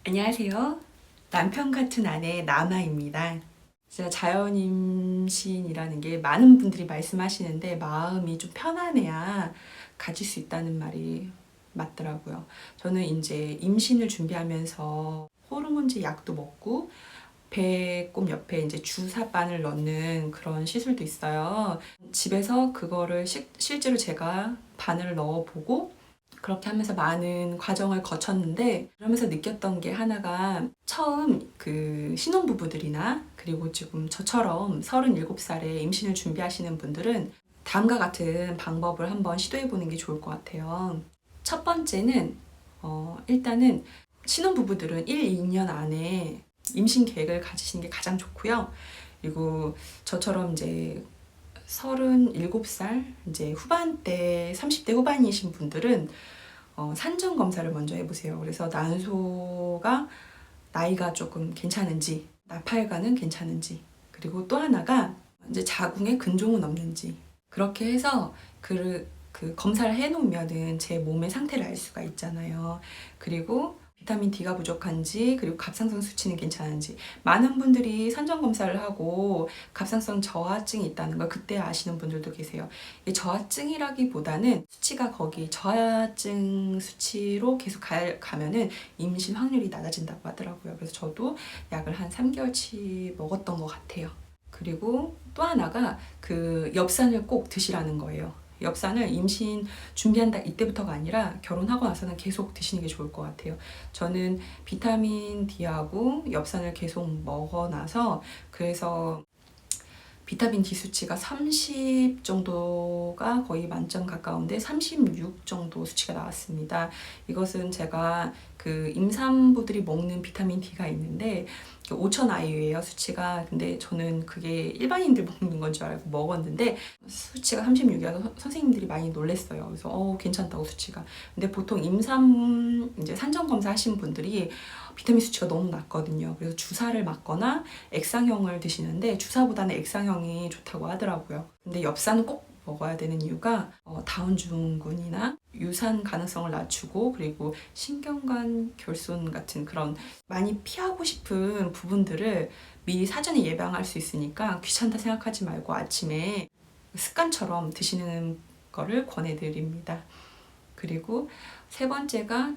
안녕하세요. 남편 같은 아내 나마입니다. 진짜 자연임신이라는 게 많은 분들이 말씀하시는데 마음이 좀 편안해야 가질 수 있다는 말이 맞더라고요. 저는 이제 임신을 준비하면서 호르몬제 약도 먹고 배꼽 옆에 이제 주사바늘 넣는 그런 시술도 있어요. 집에서 그거를 실제로 제가 바늘을 넣어보고 그렇게 하면서 많은 과정을 거쳤는데 그러면서 느꼈던 게 하나가 처음 그 신혼부부들이나 그리고 지금 저처럼 37살에 임신을 준비하시는 분들은 다음과 같은 방법을 한번 시도해 보는 게 좋을 것 같아요. 첫 번째는 일단은 신혼부부들은 1, 2년 안에 임신 계획을 가지시는 게 가장 좋고요. 그리고 저처럼 이제 37살 이제 후반대 30대 후반이신 분들은 산전 검사를 먼저 해보세요. 그래서 난소가 나이가 조금 괜찮은지, 나팔관은 괜찮은지, 그리고 또 하나가 이제 자궁에 근종은 없는지 그렇게 해서 그 검사를 해놓으면은 제 몸의 상태를 알 수가 있잖아요. 그리고 비타민 D가 부족한지, 그리고 갑상선 수치는 괜찮은지. 많은 분들이 산전 검사를 하고 갑상선 저하증이 있다는 걸 그때 아시는 분들도 계세요. 이 저하증이라기보다는 수치가 거기 저하증 수치로 계속 가면은 임신 확률이 낮아진다고 하더라고요. 그래서 저도 약을 한 3개월치 먹었던 것 같아요. 그리고 또 하나가 그 엽산을 꼭 드시라는 거예요. 엽산을 임신 준비한다 이때부터가 아니라 결혼하고 나서는 계속 드시는 게 좋을 것 같아요. 저는 비타민 D하고 엽산을 계속 먹어놔서 그래서 비타민 D 수치가 30 정도가 거의 만점 가까운데 36 정도 수치가 나왔습니다. 이것은 제가 그 임산부들이 먹는 비타민 D가 있는데 5,000 IU예요, 수치가. 근데 저는 그게 일반인들 먹는 건 줄 알고 먹었는데 수치가 36이라서 선생님들이 많이 놀랬어요. 그래서 괜찮다고 수치가. 근데 보통 이제 산전 검사 하신 분들이 비타민 수치가 너무 낮거든요. 그래서 주사를 맞거나 액상형을 드시는데 주사보다는 액상형이 좋다고 하더라고요. 근데 엽산은 꼭 먹어야 되는 이유가 다운증후군이나 유산 가능성을 낮추고 그리고 신경관 결손 같은 그런 많이 피하고 싶은 부분들을 미리 사전에 예방할 수 있으니까 귀찮다 생각하지 말고 아침에 습관처럼 드시는 거를 권해드립니다. 그리고 세 번째가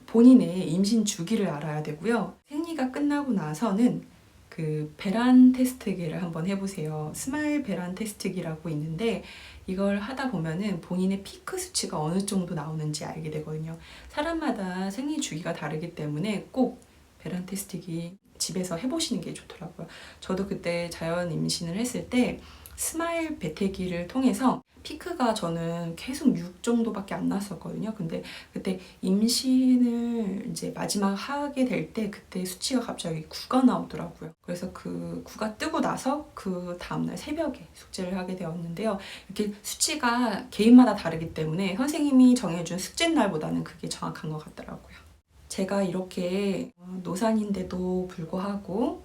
본인의 임신 주기를 알아야 되고요. 생리가 끝나고 나서는 그 배란 테스트기를 한번 해보세요. 스마일 배란 테스트기라고 있는데 이걸 하다 보면은 본인의 피크 수치가 어느 정도 나오는지 알게 되거든요. 사람마다 생리 주기가 다르기 때문에 꼭 배란 테스트기 집에서 해보시는 게 좋더라고요. 저도 그때 자연 임신을 했을 때 스마일 배태기를 통해서 피크가 저는 계속 6 정도밖에 안 났었거든요. 근데 그때 임신을 이제 마지막 하게 될 때 그때 수치가 갑자기 9가 나오더라고요. 그래서 그 9가 뜨고 나서 그 다음날 새벽에 숙제를 하게 되었는데요. 이렇게 수치가 개인마다 다르기 때문에 선생님이 정해준 숙제 날보다는 그게 정확한 것 같더라고요. 제가 이렇게 노산인데도 불구하고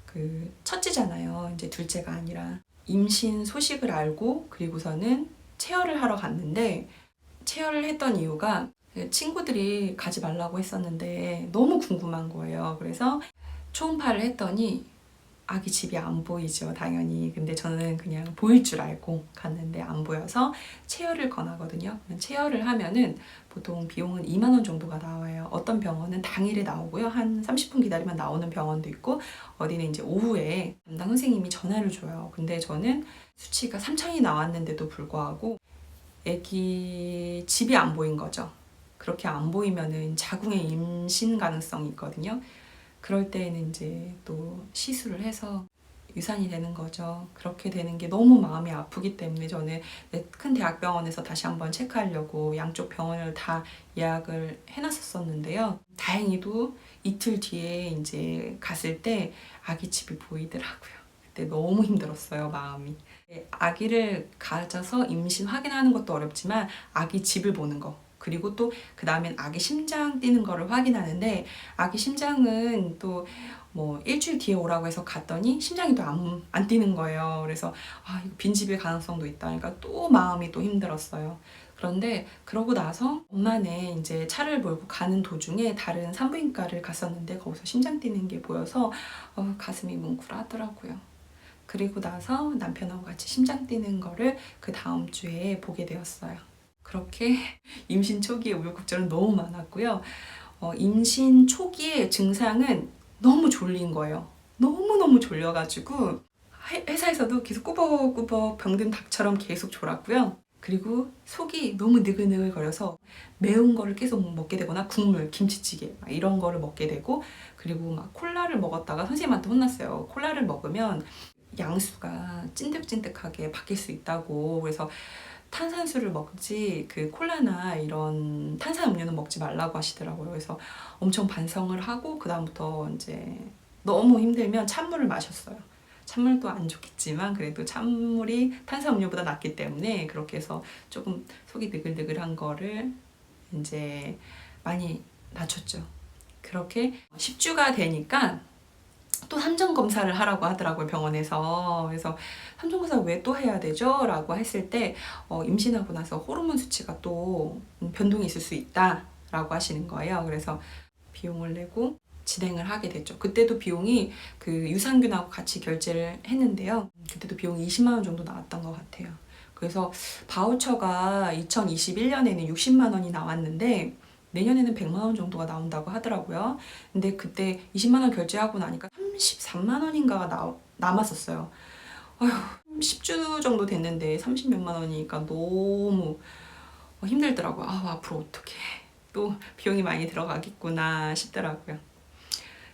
그 첫째잖아요. 이제 둘째가 아니라. 임신 소식을 알고 그리고서는 체열을 하러 갔는데 체열을 했던 이유가 친구들이 가지 말라고 했었는데 너무 궁금한 거예요. 그래서 초음파를 했더니 아기 집이 안 보이죠, 당연히. 근데 저는 그냥 보일 줄 알고 갔는데 안 보여서 체열을 권하거든요. 체열을 하면은 보통 비용은 2만 원 정도가 나와요. 어떤 병원은 당일에 나오고요. 한 30분 기다리면 나오는 병원도 있고 어디는 이제 오후에 담당 선생님이 전화를 줘요. 근데 저는 수치가 3천이 나왔는데도 불구하고 아기 집이 안 보인 거죠. 그렇게 안 보이면은 자궁의 임신 가능성이 있거든요. 그럴 때에는 이제 또 시술을 해서 유산이 되는 거죠. 그렇게 되는 게 너무 마음이 아프기 때문에 저는 큰 대학병원에서 다시 한번 체크하려고 양쪽 병원을 다 예약을 해놨었는데요. 다행히도 이틀 뒤에 이제 갔을 때 아기 집이 보이더라고요. 그때 너무 힘들었어요, 마음이. 아기를 가져서 임신 확인하는 것도 어렵지만 아기 집을 보는 거. 그리고 또 그 다음엔 아기 심장 뛰는 거를 확인하는데 아기 심장은 또 뭐 일주일 뒤에 오라고 해서 갔더니 심장이 또 안 뛰는 거예요. 그래서 이거 빈집일 가능성도 있다. 그러니까 또 마음이 또 힘들었어요. 그런데 그러고 나서 엄마네 이제 차를 몰고 가는 도중에 다른 산부인과를 갔었는데 거기서 심장 뛰는 게 보여서 가슴이 뭉클하더라고요. 그리고 나서 남편하고 같이 심장 뛰는 거를 그 다음 주에 보게 되었어요. 그렇게 임신 초기에 우여곡절은 너무 많았고요. 임신 초기의 증상은 너무 졸린 거예요. 너무너무 졸려가지고 회사에서도 계속 꾸벅꾸벅 병든 닭처럼 계속 졸았고요. 그리고 속이 너무 느글느글거려서 매운 거를 계속 먹게 되거나 국물, 김치찌개 막 이런 거를 먹게 되고, 그리고 막 콜라를 먹었다가 선생님한테 혼났어요. 콜라를 먹으면 양수가 찐득찐득하게 바뀔 수 있다고. 그래서 탄산수를 먹지 그 콜라나 이런 탄산음료는 먹지 말라고 하시더라고요. 그래서 엄청 반성을 하고 그 다음부터 이제 너무 힘들면 찬물을 마셨어요. 찬물도 안 좋겠지만 그래도 찬물이 탄산음료보다 낫기 때문에 그렇게 해서 조금 속이 느글느글한 거를 이제 많이 낮췄죠. 그렇게 10주가 되니까 또 삼정 검사를 하라고 하더라고요, 병원에서. 그래서 삼정 검사 왜 또 해야 되죠? 라고 했을 때 임신하고 나서 호르몬 수치가 또 변동이 있을 수 있다 라고 하시는 거예요. 그래서 비용을 내고 진행을 하게 됐죠. 그때도 비용이 그 유산균하고 같이 결제를 했는데요. 그때도 비용이 20만 원 정도 나왔던 것 같아요. 그래서 바우처가 2021년에는 60만 원이 나왔는데 내년에는 100만 원 정도가 나온다고 하더라고요. 근데 그때 20만 원 결제하고 나니까 33만 원인가가 남았었어요. 아휴, 10주 정도 됐는데 30몇만 원이니까 너무 힘들더라고요. 앞으로 어떻게 또 비용이 많이 들어가겠구나 싶더라고요.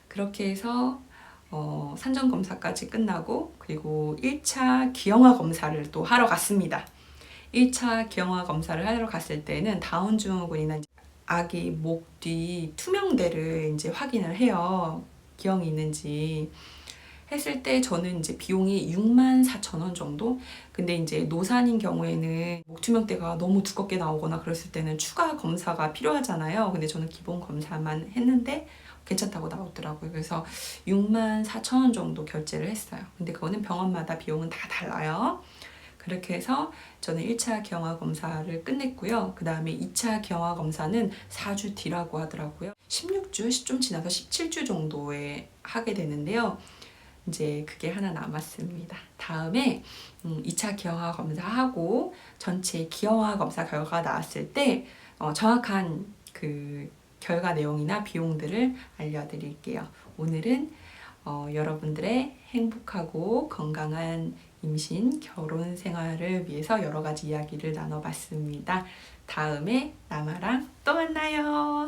그렇게 해서 산전 검사까지 끝나고 그리고 1차 기형아 검사를 또 하러 갔습니다. 1차 기형아 검사를 하러 갔을 때는 다운 증후군이나 아기 목 뒤 투명대를 이제 확인을 해요. 기형이 있는지. 했을 때 저는 이제 비용이 64,000원 정도? 근데 이제 노산인 경우에는 목투명대가 너무 두껍게 나오거나 그랬을 때는 추가 검사가 필요하잖아요. 근데 저는 기본 검사만 했는데 괜찮다고 나오더라고요. 그래서 64,000원 정도 결제를 했어요. 근데 그거는 병원마다 비용은 다 달라요. 그렇게 해서 저는 1차 기형아 검사를 끝냈고요. 그 다음에 2차 기형아 검사는 4주 뒤라고 하더라고요. 16주, 좀 지나서 17주 정도에 하게 되는데요. 이제 그게 하나 남았습니다. 다음에 2차 기형아 검사하고 전체 기형아 검사 결과가 나왔을 때 정확한 그 결과 내용이나 비용들을 알려드릴게요. 오늘은 여러분들의 행복하고 건강한 임신, 결혼 생활을 위해서 여러 가지 이야기를 나눠봤습니다. 다음에 나마랑 또 만나요.